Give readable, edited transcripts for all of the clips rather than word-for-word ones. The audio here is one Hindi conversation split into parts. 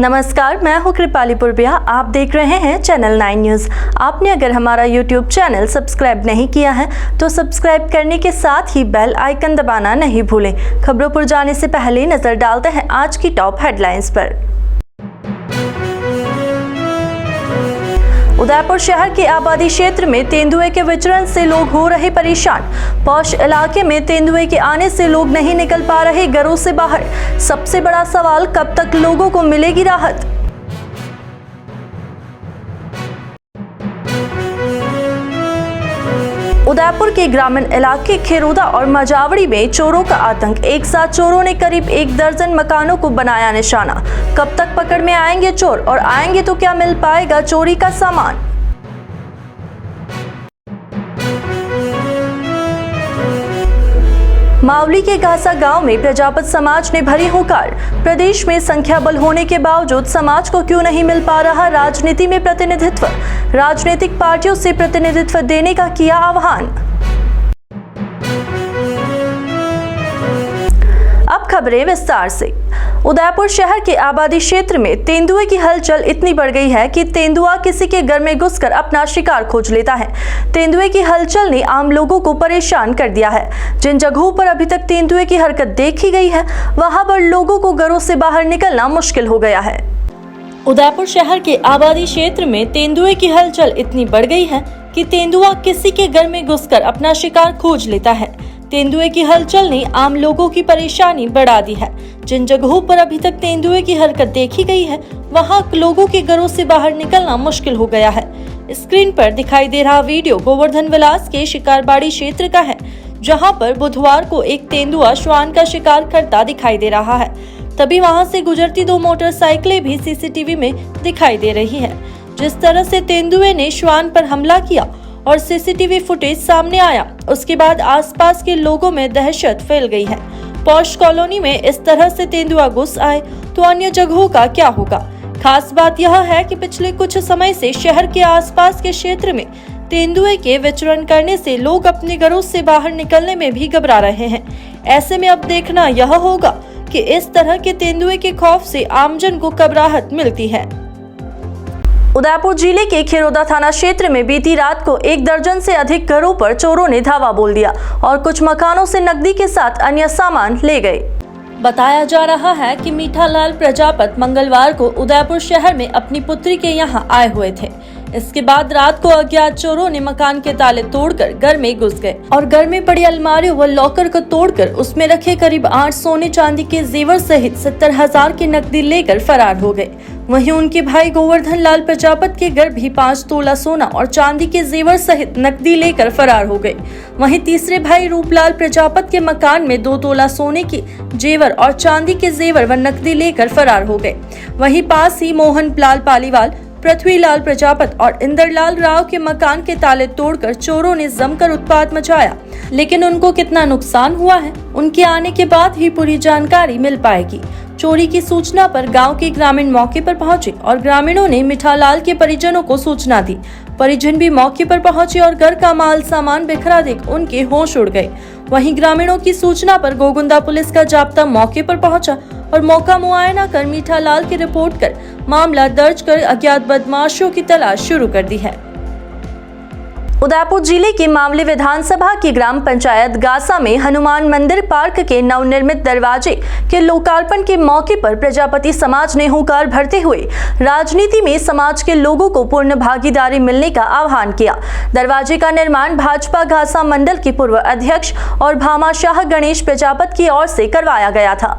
नमस्कार, मैं हूं कृपाली पुरबिया। आप देख रहे हैं चैनल 9 न्यूज़। आपने अगर हमारा यूट्यूब चैनल सब्सक्राइब नहीं किया है तो सब्सक्राइब करने के साथ ही बेल आइकन दबाना नहीं भूलें। खबरों पर जाने से पहले नजर डालते हैं आज की टॉप हेडलाइंस पर। उदयपुर शहर के आबादी क्षेत्र में तेंदुए के विचरण से लोग हो रहे परेशान। पौष इलाके में तेंदुए के आने से लोग नहीं निकल पा रहे घरों से बाहर। सबसे बड़ा सवाल, कब तक लोगों को मिलेगी राहत। उदयपुर के ग्रामीण इलाके खेरोदा और मजावड़ी में चोरों का आतंक। एक साथ चोरों ने करीब 1 दर्जन मकानों को बनाया निशाना। कब तक पकड़ में आएंगे चोर, और आएंगे तो क्या मिल पाएगा चोरी का सामान। मावली के घासा गांव में प्रजापत समाज ने भरी हुंकार। प्रदेश में संख्या बल होने के बावजूद समाज को क्यों नहीं मिल पा रहा राजनीति में प्रतिनिधित्व। राजनीतिक पार्टियों से प्रतिनिधित्व देने का किया आह्वान। अब खबरें विस्तार से। उदयपुर शहर के आबादी क्षेत्र में तेंदुए की हलचल इतनी बढ़ गई है कि तेंदुआ किसी के घर में घुसकर अपना शिकार खोज लेता है। तेंदुए की हलचल ने आम लोगों को परेशान कर दिया है। जिन जगहों पर अभी तक तेंदुए की हरकत देखी गई है, वहां पर लोगों को घरों से बाहर निकलना मुश्किल हो गया है। उदयपुर शहर के आबादी क्षेत्र में तेंदुए की हलचल इतनी बढ़ गई है कि तेंदुआ किसी के घर में घुसकर अपना शिकार खोज लेता है। तेंदुए की हलचल ने आम लोगों की परेशानी बढ़ा दी है। जिन जगहों पर अभी तक तेंदुए की हरकत देखी गई है, वहां लोगों के घरों से बाहर निकलना मुश्किल हो गया है। स्क्रीन पर दिखाई दे रहा वीडियो गोवर्धन विलास के शिकारबाड़ी क्षेत्र का है, जहां पर बुधवार को एक तेंदुआ श्वान का शिकार करता दिखाई दे रहा है। तभी वहां से गुजरती 2 मोटरसाइकिलें भी सीसीटीवी में दिखाई दे रही है। जिस तरह से तेंदुए ने श्वान पर हमला किया और सीसीटीवी फुटेज सामने आया, उसके बाद आसपास के लोगों में दहशत फैल गई है। पौष कॉलोनी में इस तरह से तेंदुआ घुस आए तो अन्य जगहों का क्या होगा। खास बात यह है कि पिछले कुछ समय से शहर के आसपास के क्षेत्र में तेंदुए के विचरण करने से लोग अपने घरों से बाहर निकलने में भी घबरा रहे हैं। ऐसे में अब देखना यह होगा कि इस तरह के तेंदुए के खौफ से आमजन को कब राहत मिलती है। उदयपुर जिले के खेरोदा थाना क्षेत्र में बीती रात को 1 दर्जन से अधिक घरों पर चोरों ने धावा बोल दिया और कुछ मकानों से नकदी के साथ अन्य सामान ले गए। बताया जा रहा है कि मीठालाल प्रजापत मंगलवार को उदयपुर शहर में अपनी पुत्री के यहां आए हुए थे। इसके बाद रात को अज्ञात चोरों ने मकान के ताले तोड़कर घर में घुस गए और घर में पड़ी अलमारियों व लॉकर को तोड़कर उसमें रखे करीब 8 सोने चांदी के जेवर सहित 70,000 की नकदी लेकर फरार हो गए। वहीं उनके भाई गोवर्धन लाल प्रजापत के घर भी 5 तोला सोना और चांदी के जेवर सहित नकदी लेकर फरार हो गए। वहीं तीसरे भाई रूपलाल प्रजापत के मकान में 2 तोला सोने के जेवर और चांदी के जेवर व नकदी लेकर फरार हो गए। वहीं पास ही मोहन लाल पालीवाल, पृथ्वीलाल प्रजापत और इंद्रलाल राव के मकान के ताले तोड़कर चोरों ने जमकर उत्पात मचाया। लेकिन उनको कितना नुकसान हुआ है, उनके आने के बाद ही पूरी जानकारी मिल पाएगी। चोरी की सूचना पर गांव के ग्रामीण मौके पर पहुंचे और ग्रामीणों ने मीठालाल के परिजनों को सूचना दी। परिजन भी मौके पर पहुंचे और घर का माल सामान बिखरा देख उनके होश उड़ गए। वहीं ग्रामीणों की सूचना पर गोगुंदा पुलिस का जाब्ता मौके पर पहुंचा और मौका मुआयना कर मीठालाल की रिपोर्ट कर मामला दर्ज कर अज्ञात बदमाशों की तलाश शुरू कर दी है। उदयपुर जिले के मावली विधानसभा की ग्राम पंचायत गासा में हनुमान मंदिर पार्क के नवनिर्मित दरवाजे के लोकार्पण के मौके पर प्रजापति समाज ने हुंकार भरते हुए राजनीति में समाज के लोगों को पूर्ण भागीदारी मिलने का आह्वान किया। दरवाजे का निर्माण भाजपा घासा मंडल के पूर्व अध्यक्ष और भामाशाह गणेश प्रजापत की ओर से करवाया गया था।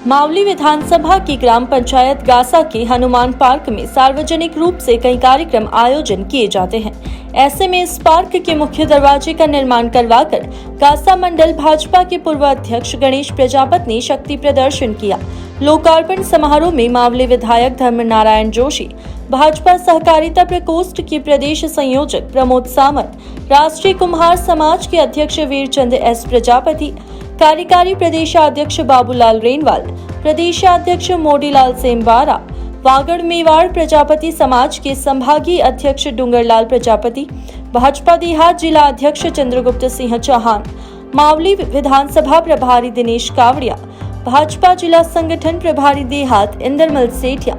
मावली विधानसभा की ग्राम पंचायत गासा के हनुमान पार्क में सार्वजनिक रूप से कई कार्यक्रम आयोजन किए जाते हैं। ऐसे में इस पार्क के मुख्य दरवाजे का निर्माण करवाकर गासा मंडल भाजपा के पूर्व अध्यक्ष गणेश प्रजापत ने शक्ति प्रदर्शन किया। लोकार्पण समारोह में मावली विधायक धर्मनारायण जोशी, भाजपा सहकारिता प्रकोष्ठ के प्रदेश संयोजक प्रमोद सामंत, राष्ट्रीय कुम्हार समाज के अध्यक्ष वीरचंद एस प्रजापति, कार्यकारी प्रदेशाध्यक्ष बाबूलाल रेनवाल, प्रदेशाध्यक्ष मोडीलाल सेमवारा, वागड़ मेवाड़ प्रजापति समाज के संभागीय अध्यक्ष डूंगरलाल प्रजापति, भाजपा देहात जिला अध्यक्ष चंद्रगुप्त सिंह चौहान, मावली विधानसभा प्रभारी दिनेश कावड़िया, भाजपा जिला संगठन प्रभारी देहात इंद्रमल सेठिया,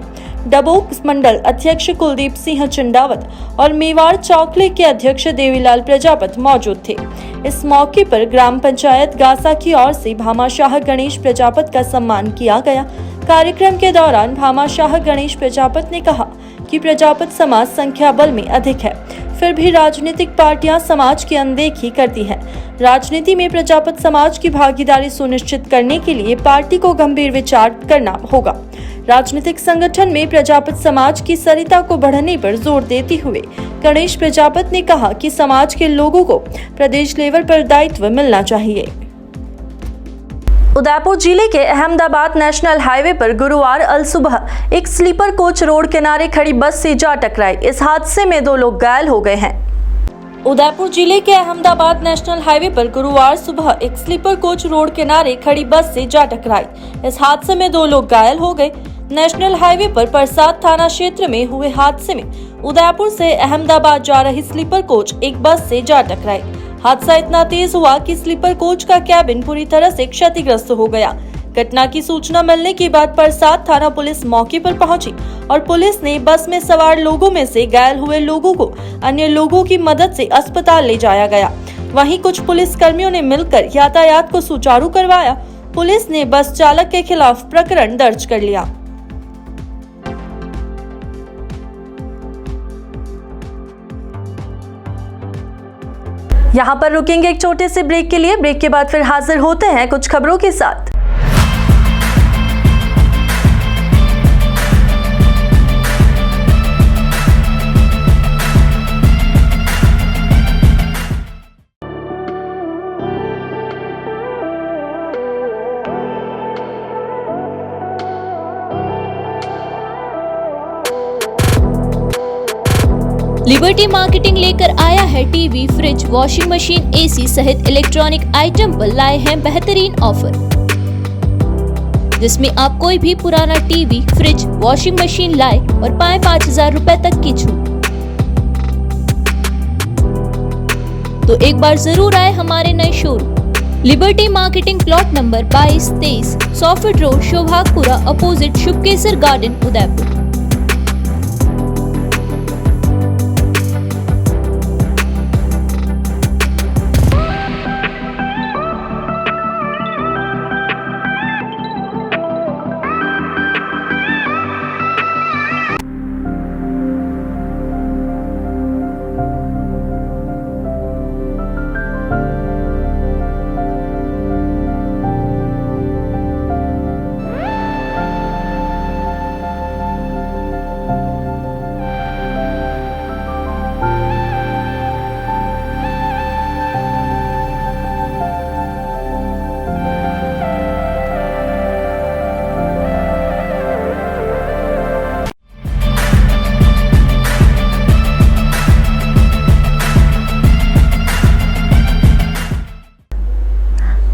डबोक मंडल अध्यक्ष कुलदीप सिंह चंडावत और मेवाड़ चौकले के अध्यक्ष देवीलाल प्रजापत मौजूद थे। इस मौके पर ग्राम पंचायत गासा की ओर से भामाशाह गणेश प्रजापत का सम्मान किया गया। कार्यक्रम के दौरान भामाशाह गणेश प्रजापत ने कहा कि प्रजापत समाज संख्या बल में अधिक है, फिर भी राजनीतिक पार्टियां समाज की अनदेखी करती हैं। राजनीति में प्रजापत समाज की भागीदारी सुनिश्चित करने के लिए पार्टी को गंभीर विचार करना होगा। राजनीतिक संगठन में प्रजापत समाज की सरिता को बढ़ाने पर जोर देते हुए गणेश प्रजापत ने कहा कि समाज के लोगों को प्रदेश लेवल पर दायित्व मिलना चाहिए। उदयपुर जिले के अहमदाबाद नेशनल हाईवे पर गुरुवार अल सुबह एक स्लीपर कोच रोड किनारे खड़ी बस से जा टकराई। इस हादसे में 2 लोग घायल हो गए हैं। उदयपुर जिले के अहमदाबाद नेशनल हाईवे पर गुरुवार सुबह एक स्लीपर कोच रोड किनारे खड़ी बस से जा टकराई। इस हादसे में 2 लोग घायल हो गए। नेशनल हाईवे पर परसाद थाना क्षेत्र में हुए हादसे में उदयपुर से अहमदाबाद जा रही स्लीपर कोच एक बस से जा टकराई। हादसा इतना तेज हुआ कि स्लीपर कोच का कैबिन पूरी तरह से क्षतिग्रस्त हो गया। घटना की सूचना मिलने के बाद परसाद थाना पुलिस मौके पर पहुंची और पुलिस ने बस में सवार लोगों में से घायल हुए लोगों को अन्य लोगों की मदद से अस्पताल ले जाया गया। वहीं कुछ पुलिस कर्मियों ने मिलकर यातायात को सुचारू करवाया। पुलिस ने बस चालक के खिलाफ प्रकरण दर्ज कर लिया। यहाँ पर रुकेंगे एक छोटे से ब्रेक के लिए। ब्रेक के बाद फिर हाजिर होते हैं कुछ खबरों के साथ। लिबर्टी मार्केटिंग लेकर आया है TV, fridge, washing machine, AC सहित इलेक्ट्रॉनिक आइटम पर लाए हैं बेहतरीन ऑफर, जिसमें आप कोई भी पुराना टीवी, फ्रिज, वॉशिंग मशीन लाए और पाएं 5000 रुपए तक की छूट। तो एक बार जरूर आए हमारे नए showroom Liberty marketing, plot number 22-23, 100 feet road, Shobhagpura, opposite Shubhkesar garden, Udaipur.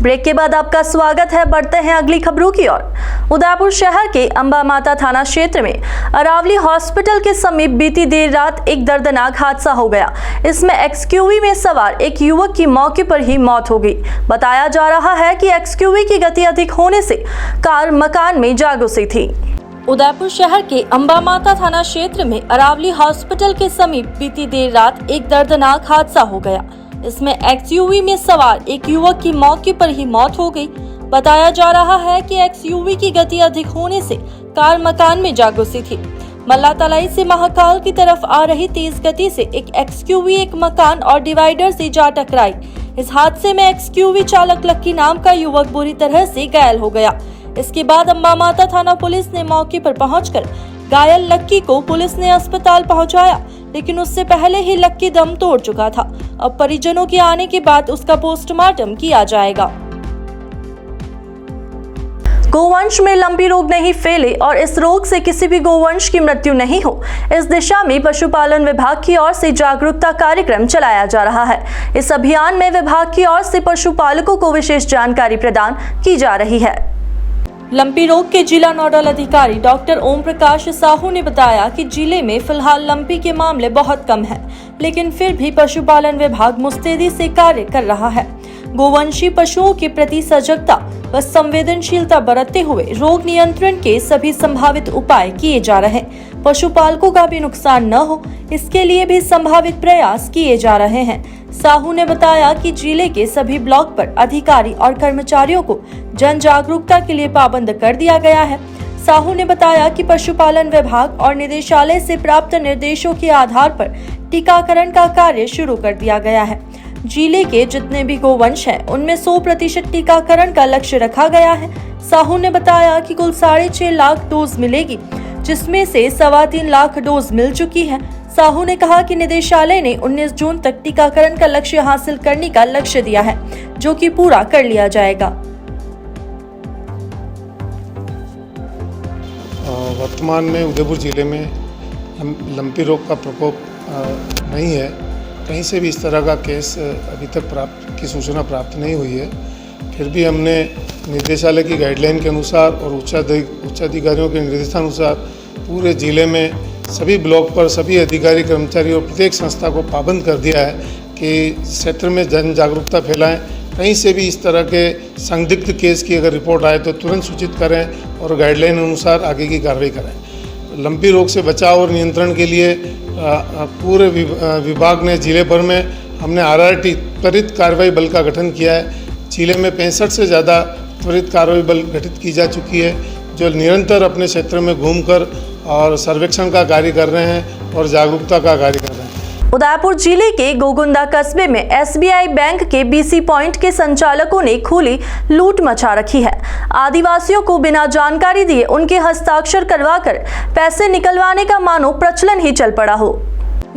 Break के बाद आपका स्वागत है। बढ़ते हैं अगली खबरों की ओर। उदयपुर शहर के अंबा माता थाना क्षेत्र में अरावली हॉस्पिटल के समीप बीती देर रात एक दर्दनाक हादसा हो गया। इसमें एक्सक्यूवी में सवार एक युवक की मौके पर ही मौत हो गई। बताया जा रहा है कि एक्सक्यूवी की गति अधिक होने से कार मकान में जा घुसी थी। उदयपुर शहर के अंबा माता थाना क्षेत्र में अरावली हॉस्पिटल के समीप बीती देर रात एक दर्दनाक हादसा हो गया। इसमें एक्सयूवी में सवार एक युवक की मौके पर ही मौत हो गई। बताया जा रहा है कि एक्सयूवी की गति अधिक होने से कार मकान में जा घुसी थी। मल्ला तलाई से महाकाल की तरफ आ रही तेज गति से एक एक्सयूवी एक मकान और डिवाइडर से जा टकराई। इस हादसे में एक्सयूवी चालक लक्की नाम का युवक बुरी तरह से घायल हो गया। इसके बाद अंबा माता थाना पुलिस ने मौके पर पहुंचकर घायल लक्की को पुलिस ने अस्पताल पहुंचाया, लेकिन उससे पहले ही लक्की दम तोड़ चुका था। अब परिजनों के आने के बाद उसका पोस्टमार्टम किया जाएगा। गोवंश में लंपी रोग नहीं फैले और इस रोग से किसी भी गोवंश की मृत्यु नहीं हो, इस दिशा में पशुपालन विभाग की ओर से जागरूकता कार्यक्रम चलाया जा रहा है। इस अभियान में विभाग की ओर से पशुपालकों को विशेष जानकारी प्रदान की जा रही है। लंपी रोग के जिला नोडल अधिकारी डॉक्टर ओम प्रकाश साहू ने बताया कि जिले में फिलहाल लंपी के मामले बहुत कम हैं, लेकिन फिर भी पशुपालन विभाग मुस्तैदी से कार्य कर रहा है। गोवंशी पशुओं के प्रति सजगता व संवेदनशीलता बरतते हुए रोग नियंत्रण के सभी संभावित उपाय किए जा रहे हैं। पशुपालकों का भी नुकसान न हो, इसके लिए भी संभावित प्रयास किए जा रहे हैं। साहू ने बताया कि जिले के सभी ब्लॉक पर अधिकारी और कर्मचारियों को जन जागरूकता के लिए पाबंद कर दिया गया है। साहू ने बताया कि पशुपालन विभाग और निदेशालय से प्राप्त निर्देशों के आधार पर टीकाकरण का कार्य शुरू कर दिया गया है। जिले के जितने भी गोवंश हैं, उनमें 100% टीकाकरण का लक्ष्य रखा गया है। साहू ने बताया कि कुल 6.5 लाख डोज मिलेगी, जिसमें से 3.25 लाख डोज मिल चुकी है। साहू ने कहा कि निदेशालय ने 19 जून तक टीकाकरण का लक्ष्य हासिल करने का लक्ष्य दिया है, जो कि पूरा कर लिया जाएगा। वर्तमान में उदयपुर जिले में लंपी रोग का प्रकोप नहीं है। कहीं से भी इस तरह का केस अभी तक की सूचना प्राप्त नहीं हुई है। फिर भी हमने निर्देशालय की गाइडलाइन के अनुसार और उच्चाधिकारियों के निर्देशानुसार पूरे जिले में सभी ब्लॉक पर सभी अधिकारी कर्मचारी और प्रत्येक संस्था को पाबंद कर दिया है कि क्षेत्र में जन जागरूकता फैलाएं। कहीं से भी इस तरह के संदिग्ध केस की अगर रिपोर्ट आए तो तुरंत सूचित करें और गाइडलाइन अनुसार आगे की कार्रवाई करें। लंपी रोग से बचाव और नियंत्रण के लिए पूरे विभाग ने जिले भर में हमने RRT त्वरित कार्रवाई बल का गठन किया है। जिले में 65 से ज़्यादा त्वरित कार्रवाई बल गठित की जा चुकी है, जो निरंतर अपने क्षेत्र में घूमकर और सर्वेक्षण का कार्य कर रहे हैं और जागरूकता का कार्य कर रहे हैं। उदयपुर जिले के गोगुंदा कस्बे में SBI बैंक के BC पॉइंट के संचालकों ने खुली लूट मचा रखी है। आदिवासियों को बिना जानकारी दिए उनके हस्ताक्षर करवाकर पैसे निकलवाने का मानो प्रचलन ही चल पड़ा हो।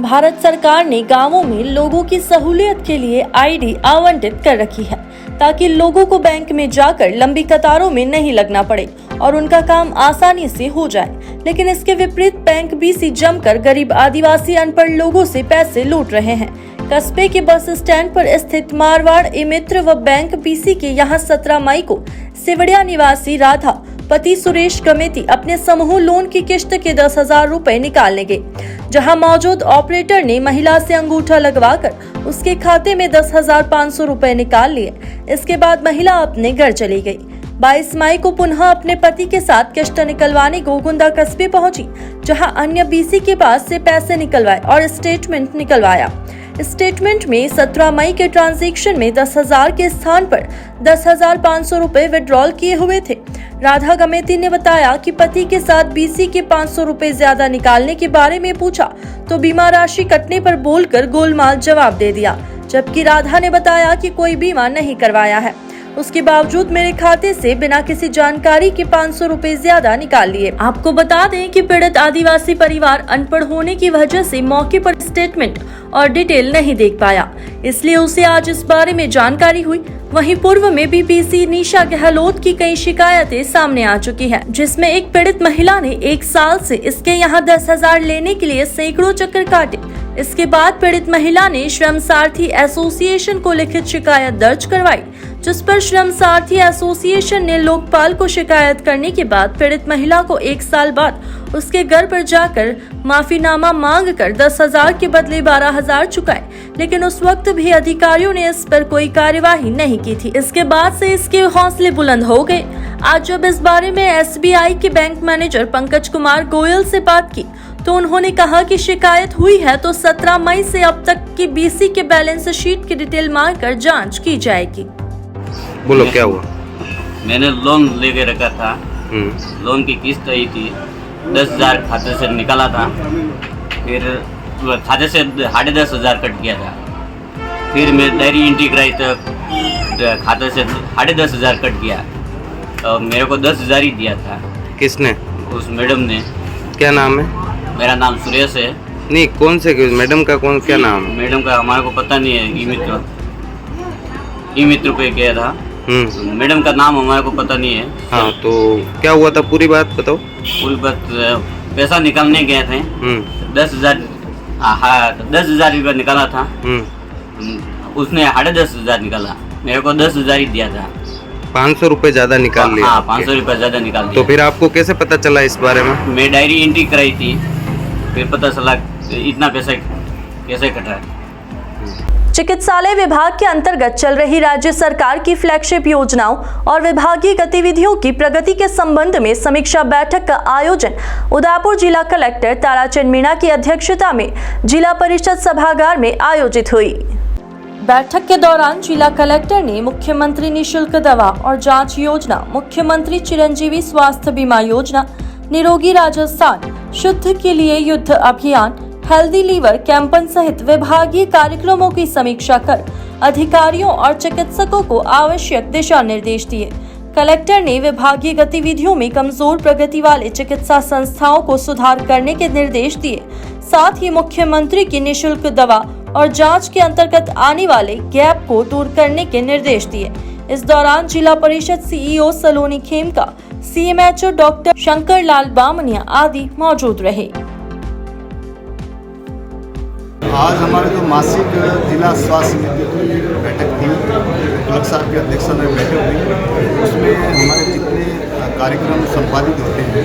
भारत सरकार ने गांवों में लोगों की सहूलियत के लिए ID आवंटित कर रखी है, ताकि लोगों को बैंक में जाकर लंबी कतारों में नहीं लगना पड़े और उनका काम आसानी से हो जाए। लेकिन इसके विपरीत बैंक BC जमकर गरीब आदिवासी अनपढ़ लोगों से पैसे लूट रहे हैं। कस्बे के बस स्टैंड पर स्थित मारवाड़ ई-मित्र व बैंक BC के यहाँ 17 मई को सिवड़िया निवासी राधा पति सुरेश कमेटी अपने समूह लोन की किश्त के 10,000 रुपए निकालने गए, जहां मौजूद ऑपरेटर ने महिला से अंगूठा लगवाकर उसके खाते में 10,500 रुपए निकाल लिए। इसके बाद महिला अपने घर चली गई। 22 मई को पुनः अपने पति के साथ किश्त निकलवाने गोगुंदा कस्बे पहुंची, जहां अन्य BC के पास से पैसे निकलवाए और स्टेटमेंट निकलवाया। स्टेटमेंट में 17 मई के ट्रांजैक्शन में 10,000 के स्थान पर 10,500 रुपए विड्रॉल किए हुए थे। राधा गमेती ने बताया कि पति के साथ BC के 500 रुपए ज्यादा निकालने के बारे में पूछा तो बीमा राशि कटने पर बोलकर गोलमाल जवाब दे दिया, जबकि राधा ने बताया कि कोई बीमा नहीं करवाया है। उसके बावजूद मेरे खाते से बिना किसी जानकारी के 500 रुपए ज्यादा निकाल लिए। आपको बता दें कि पीड़ित आदिवासी परिवार अनपढ़ होने की वजह से मौके पर स्टेटमेंट और डिटेल नहीं देख पाया, इसलिए उसे आज इस बारे में जानकारी हुई। वहीं पूर्व में भी BC निशा गहलोत की कई शिकायतें सामने आ चुकी हैं, जिसमें एक पीड़ित महिला ने 1 साल से इसके यहाँ 10,000 लेने के लिए सैकड़ों चक्कर काटे। इसके बाद पीड़ित महिला ने श्रम सारथी एसोसिएशन को लिखित शिकायत दर्ज करवाई, जिस पर श्रम सारथी एसोसिएशन ने लोकपाल को शिकायत करने के बाद पीड़ित महिला को 1 साल बाद उसके घर पर जाकर माफीनामा मांगकर 10,000 के बदले 12,000 चुकाए, लेकिन उस वक्त भी अधिकारियों ने इस पर कोई कार्यवाही नहीं की थी। इसके बाद से इसके हौसले बुलंद हो गए। आज जब इस बारे में SBI के बैंक मैनेजर पंकज कुमार गोयल से बात की तो उन्होंने कहा कि शिकायत हुई है तो 17 मई से अब तक की BC के बैलेंस शीट की डिटेल मांगकर जांच की जाएगी। बोलो क्या हुआ? मैंने लोन लेके रखा था। लोन की किस्त आई थी, 10,000 खाते से निकाला था, फिर खाते से 10,500 कट गया था। फिर मैं डायरी एंट्री कराई तो खाते से 10,500 कट गया और मेरे को 10,000 ही दिया था। किसने? उस मैडम ने। क्या नाम है? मेरा नाम सुरेश है। नहीं, कौन से मैडम का क्या नाम? मैडम का हमारे को पता नहीं है। ई मित्र पे गया था। मैडम का नाम हमारे को पता नहीं है। हाँ, तो क्या हुआ था? पूरी बात बताओ। पूरी बात, पैसा निकालने गए थे। 10,000 रुपया निकाला था। उसने 10,500 निकाला, मेरे को 10,000 ही दिया था। 500 रुपए ज्यादा निकाल लिया। हाँ, 500 रुपया ज्यादा निकाल दिया। तो फिर आपको कैसे पता चला इस बारे में? मैं डायरी एंट्री कराई थी, फिर पता चला इतना पैसा कैसे कटा है। चिकित्सालय विभाग के अंतर्गत चल रही राज्य सरकार की फ्लैगशिप योजनाओं और विभागीय गतिविधियों की प्रगति के संबंध में समीक्षा बैठक का आयोजन उदयपुर जिला कलेक्टर ताराचंद मीणा की अध्यक्षता में जिला परिषद सभागार में आयोजित हुई। बैठक के दौरान जिला कलेक्टर ने मुख्यमंत्री निःशुल्क दवा और जांच योजना, मुख्यमंत्री चिरंजीवी स्वास्थ्य बीमा योजना, निरोगी राजस्थान, शुद्ध के लिए युद्ध अभियान, हेल्दी लीवर कैंपन सहित विभागीय कार्यक्रमों की समीक्षा कर अधिकारियों और चिकित्सकों को आवश्यक दिशा निर्देश दिए। कलेक्टर ने विभागीय गतिविधियों में कमजोर प्रगति वाले चिकित्सा संस्थाओं को सुधार करने के निर्देश दिए। साथ ही मुख्यमंत्री की निःशुल्क दवा और जांच के अंतर्गत आने वाले गैप को दूर करने के निर्देश दिए। इस दौरान जिला परिषद सीईओ सलोनी खेमका, सीएमएचओ डॉक्टर शंकर लाल बामनिया आदि मौजूद रहे। आज हमारे जो मासिक जिला स्वास्थ्य समिति की बैठक थी, कलेक्टर साहब की अध्यक्षता में बैठक हुई। उसमें हमारे जितने कार्यक्रम संपादित होते हैं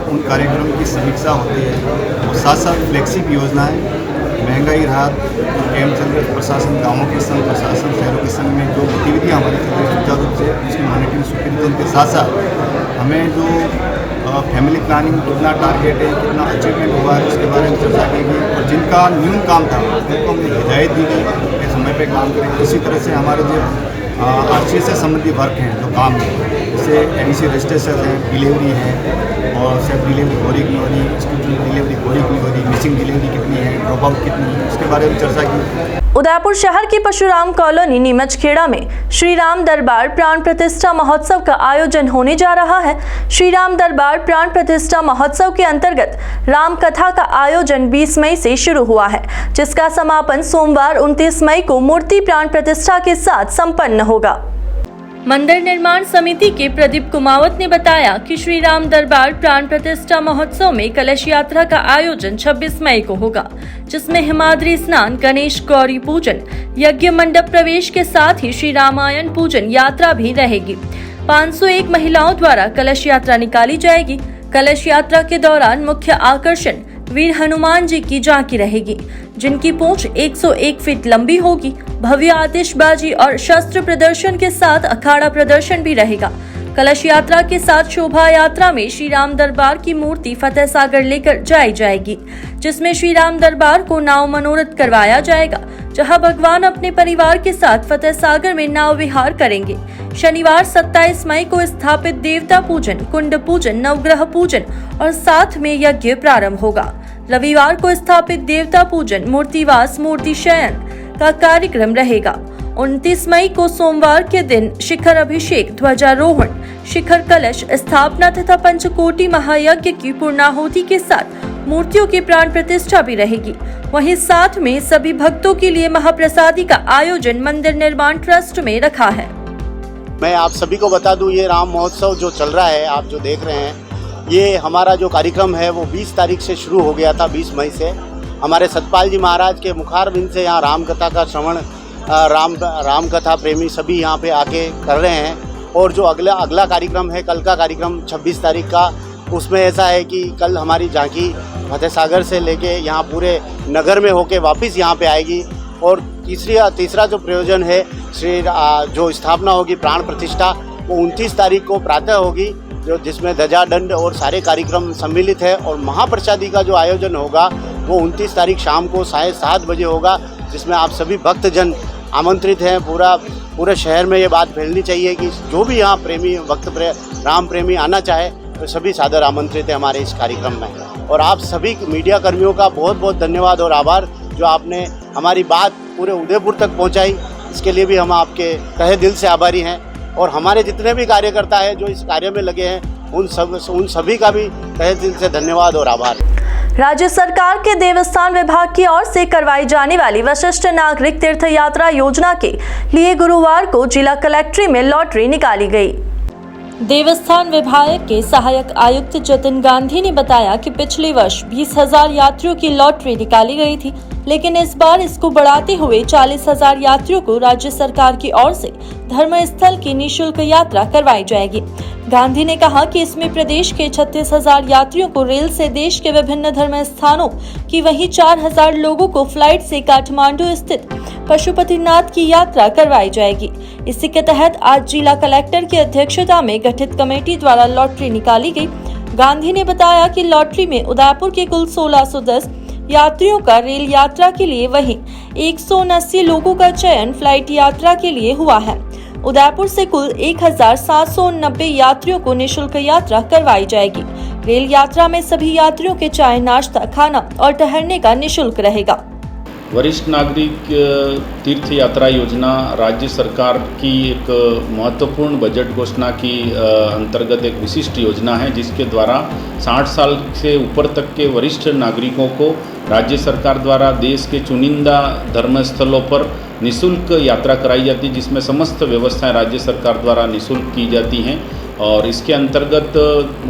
उन कार्यक्रम की समीक्षा होती है और साथ साथ फ्लैगशिप योजनाएं, महंगाई राहत कैंप चल रहे, प्रशासन, गाँवों के संग प्रशासन, शहरों के संग में जो गतिविधियाँ हमारी चल रही सुचारू रूप से उसकी मॉनिटरिंग सुपीरियर, उनके साथ साथ हमें जो फैमिली प्लानिंग कितना टारगेट है, कितना अचीवमेंट हुआ है, उसके बारे में चर्चा की गई और जिनका न्यून काम था उनको हमें हिदायत दी गई कि समय पे काम करें। इसी तरह से हमारे जो आरसीए से संबंधी वर्क हैं, जो काम है, जैसे एडीसी रजिस्ट्रेशन है, डिलीवरी है और सेल्फ डिलीवरी हो रही की हो रही, स्टूडेंट डिलीवरी हो रही की हो रही, मिसिंग डिलीवरी कितनी है, ड्रॉप आउट कितनी है, उसके बारे में चर्चा की। उदयपुर शहर की परशुराम कॉलोनी नीमचखेड़ा में श्री राम दरबार प्राण प्रतिष्ठा महोत्सव का आयोजन होने जा रहा है। श्री राम दरबार प्राण प्रतिष्ठा महोत्सव के अंतर्गत राम कथा का आयोजन 20 मई से शुरू हुआ है, जिसका समापन सोमवार 29 मई को मूर्ति प्राण प्रतिष्ठा के साथ संपन्न होगा। मंदिर निर्माण समिति के प्रदीप कुमावत ने बताया कि श्री राम दरबार प्राण प्रतिष्ठा महोत्सव में कलश यात्रा का आयोजन 26 मई को होगा, जिसमें हिमाद्री स्नान, गणेश गौरी पूजन, यज्ञ मंडप प्रवेश के साथ ही श्री रामायण पूजन यात्रा भी रहेगी। 501 महिलाओं द्वारा कलश यात्रा निकाली जाएगी। कलश यात्रा के दौरान मुख्य आकर्षण वीर हनुमान जी की झांकी रहेगी, जिनकी पूंछ 101 फीट लंबी होगी। भव्य आतिशबाजी और शस्त्र प्रदर्शन के साथ अखाड़ा प्रदर्शन भी रहेगा। कलश यात्रा के साथ शोभा यात्रा में श्री राम दरबार की मूर्ति फतेह सागर लेकर जाई जाएगी, जिसमें श्री राम दरबार को नाव मनोरथ करवाया जाएगा, जहां भगवान अपने परिवार के साथ फतेह सागर में नाव विहार करेंगे। शनिवार 27 मई को स्थापित देवता पूजन, कुंड पूजन, नवग्रह पूजन और साथ में यज्ञ प्रारंभ होगा। रविवार को स्थापित देवता पूजन, मूर्तिवास, मूर्ति शयन का कार्यक्रम रहेगा। 29 मई को सोमवार के दिन शिखर अभिषेक, ध्वजारोहण, शिखर कलश स्थापना तथा पंचकोटि महायज्ञ की पूर्णाहुति के साथ मूर्तियों की प्राण प्रतिष्ठा भी रहेगी। वहीं साथ में सभी भक्तों के लिए महाप्रसादी का आयोजन मंदिर निर्माण ट्रस्ट में रखा है। मैं आप सभी को बता दूं, ये राम महोत्सव जो चल रहा है, आप जो देख रहे हैं, ये हमारा जो कार्यक्रम है वो 20 तारीख से शुरू हो गया था, 20 मई से। हमारे सतपाल जी महाराज के मुखारबिंद से यहाँ राम कथा का श्रवण, राम कथा प्रेमी सभी यहाँ पे आके कर रहे हैं। और जो अगला कार्यक्रम है, कल का कार्यक्रम 26 तारीख का, उसमें ऐसा है कि कल हमारी झांकी फतेह सागर से लेके यहाँ पूरे नगर में होके वापस यहाँ पे आएगी। और तीसरा जो प्रयोजन है, जो स्थापना होगी प्राण प्रतिष्ठा, वो 29 तारीख को प्रातः होगी, जिसमें ध्वजादंड और सारे कार्यक्रम सम्मिलित है। और महाप्रसादी का जो आयोजन होगा वो 29 तारीख शाम को 7:30 बजे होगा, जिसमें आप सभी भक्तजन आमंत्रित हैं। पूरे शहर में ये बात फैलनी चाहिए कि जो भी यहाँ प्रेमी राम प्रेमी आना चाहे तो सभी सादर आमंत्रित है हमारे इस कार्यक्रम में। और आप सभी मीडिया कर्मियों का बहुत बहुत धन्यवाद और आभार, जो आपने हमारी बात पूरे उदयपुर तक पहुँचाई। इसके लिए भी हम आपके तहे दिल से आभारी हैं। और हमारे जितने भी कार्यकर्ता हैं जो इस कार्य में लगे हैं, उन सभी का भी तहे दिल से धन्यवाद और आभार। राज्य सरकार के देवस्थान विभाग की ओर से करवाई जाने वाली वशिष्ठ नागरिक तीर्थ यात्रा योजना के लिए गुरुवार को जिला कलेक्ट्री में लॉटरी निकाली गई। देवस्थान विभाग के सहायक आयुक्त जतिन गांधी ने बताया कि पिछले वर्ष 20,000 यात्रियों की लॉटरी निकाली गई थी, लेकिन इस बार इसको बढ़ाते हुए 40,000 यात्रियों को राज्य सरकार की ओर से धर्मस्थल की निःशुल्क यात्रा करवाई जाएगी। गांधी ने कहा कि इसमें प्रदेश के 36,000 यात्रियों को रेल से देश के विभिन्न धर्म स्थानों की, वहीं 4,000 लोगों को फ्लाइट से काठमांडू स्थित पशुपतिनाथ की यात्रा करवाई जाएगी। इसी के तहत आज जिला कलेक्टर की अध्यक्षता में गठित कमेटी द्वारा लॉटरी निकाली गई। गांधी ने बताया कि लॉटरी में उदयपुर के कुल 1610 यात्रियों का रेल यात्रा के लिए वहीं 179 लोगों का चयन फ्लाइट यात्रा के लिए हुआ है। उदयपुर से कुल 1790 यात्रियों को निःशुल्क यात्रा करवाई जाएगी। रेल यात्रा में सभी यात्रियों के चाय, नाश्ता, खाना और ठहरने का निःशुल्क रहेगा। वरिष्ठ नागरिक तीर्थ यात्रा योजना राज्य सरकार की एक महत्वपूर्ण बजट घोषणा की अंतर्गत एक विशिष्ट योजना है, जिसके द्वारा 60 साल से ऊपर तक के वरिष्ठ नागरिकों को राज्य सरकार द्वारा देश के चुनिंदा धर्म स्थलों पर निःशुल्क यात्रा कराई जाती है, जिसमें समस्त व्यवस्थाएं राज्य सरकार द्वारा निःशुल्क की जाती हैं। और इसके अंतर्गत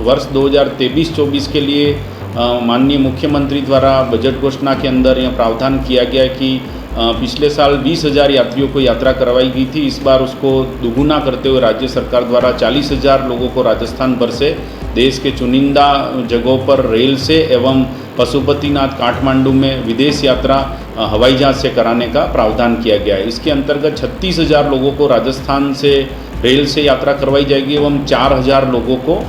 वर्ष 2023-24 के लिए माननीय मुख्यमंत्री द्वारा बजट घोषणा के अंदर यह प्रावधान किया गया है कि पिछले साल 20,000 यात्रियों को यात्रा करवाई गई थी। इस बार उसको दुगुना करते हुए राज्य सरकार द्वारा 40,000 लोगों को राजस्थान भर से देश के चुनिंदा जगहों पर रेल से एवं पशुपतिनाथ काठमांडू में विदेश यात्रा हवाई जहाज से कराने का प्रावधान किया गया है। इसके अंतर्गत 36,000 लोगों को राजस्थान से रेल से यात्रा करवाई जाएगी एवं 4,000 लोगों को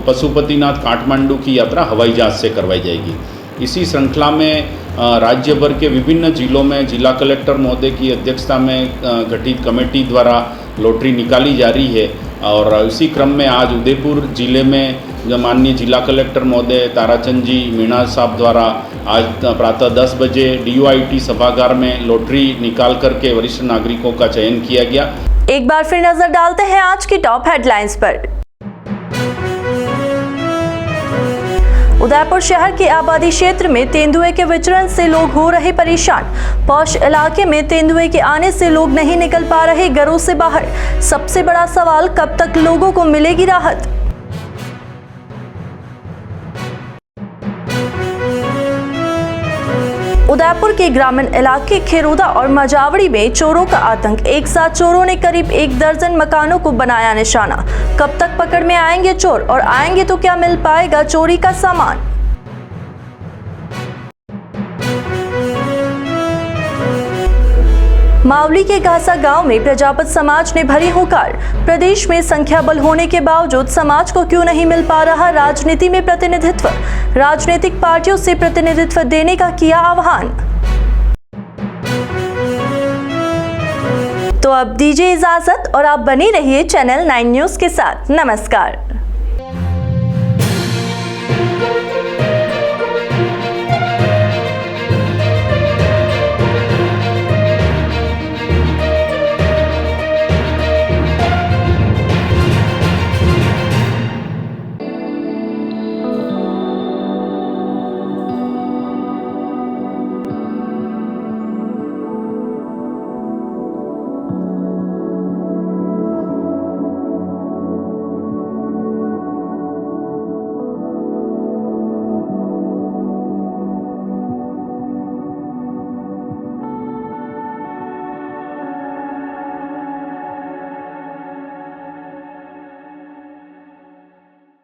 पशुपतिनाथ काठमांडू की यात्रा हवाई जहाज से करवाई जाएगी। इसी श्रृंखला में राज्य भर के विभिन्न जिलों में जिला कलेक्टर महोदय की अध्यक्षता में गठित कमेटी द्वारा लॉटरी निकाली जा रही है। और इसी क्रम में आज उदयपुर जिले में माननीय जिला कलेक्टर महोदय ताराचंद जी मीणा साहब द्वारा आज प्रातः 10 बजे DOIT सभागार में लॉटरी निकाल करके वरिष्ठ नागरिकों का चयन किया गया। एक बार फिर नजर डालते हैं आज की टॉप हेडलाइंस पर। उदयपुर शहर के आबादी क्षेत्र में तेंदुए के विचरण से लोग हो रहे परेशान। पौष इलाके में तेंदुए के आने से लोग नहीं निकल पा रहे घरों से बाहर। सबसे बड़ा सवाल, कब तक लोगों को मिलेगी राहत। उदयपुर के ग्रामीण इलाके खेरोदा और मजावड़ी में चोरों का आतंक। एक साथ चोरों ने करीब 1 दर्जन मकानों को बनाया निशाना। कब तक पकड़ में आएंगे चोर और आएंगे तो क्या मिल पाएगा चोरी का सामान। मावली के घासा गांव में प्रजापत समाज ने भरी हुंकार। प्रदेश में संख्या बल होने के बावजूद समाज को क्यों नहीं मिल पा रहा राजनीति में प्रतिनिधित्व। राजनीतिक पार्टियों से प्रतिनिधित्व देने का किया आह्वान। तो अब दीजिए इजाजत और आप बने रहिए चैनल 9 न्यूज़ के साथ। नमस्कार।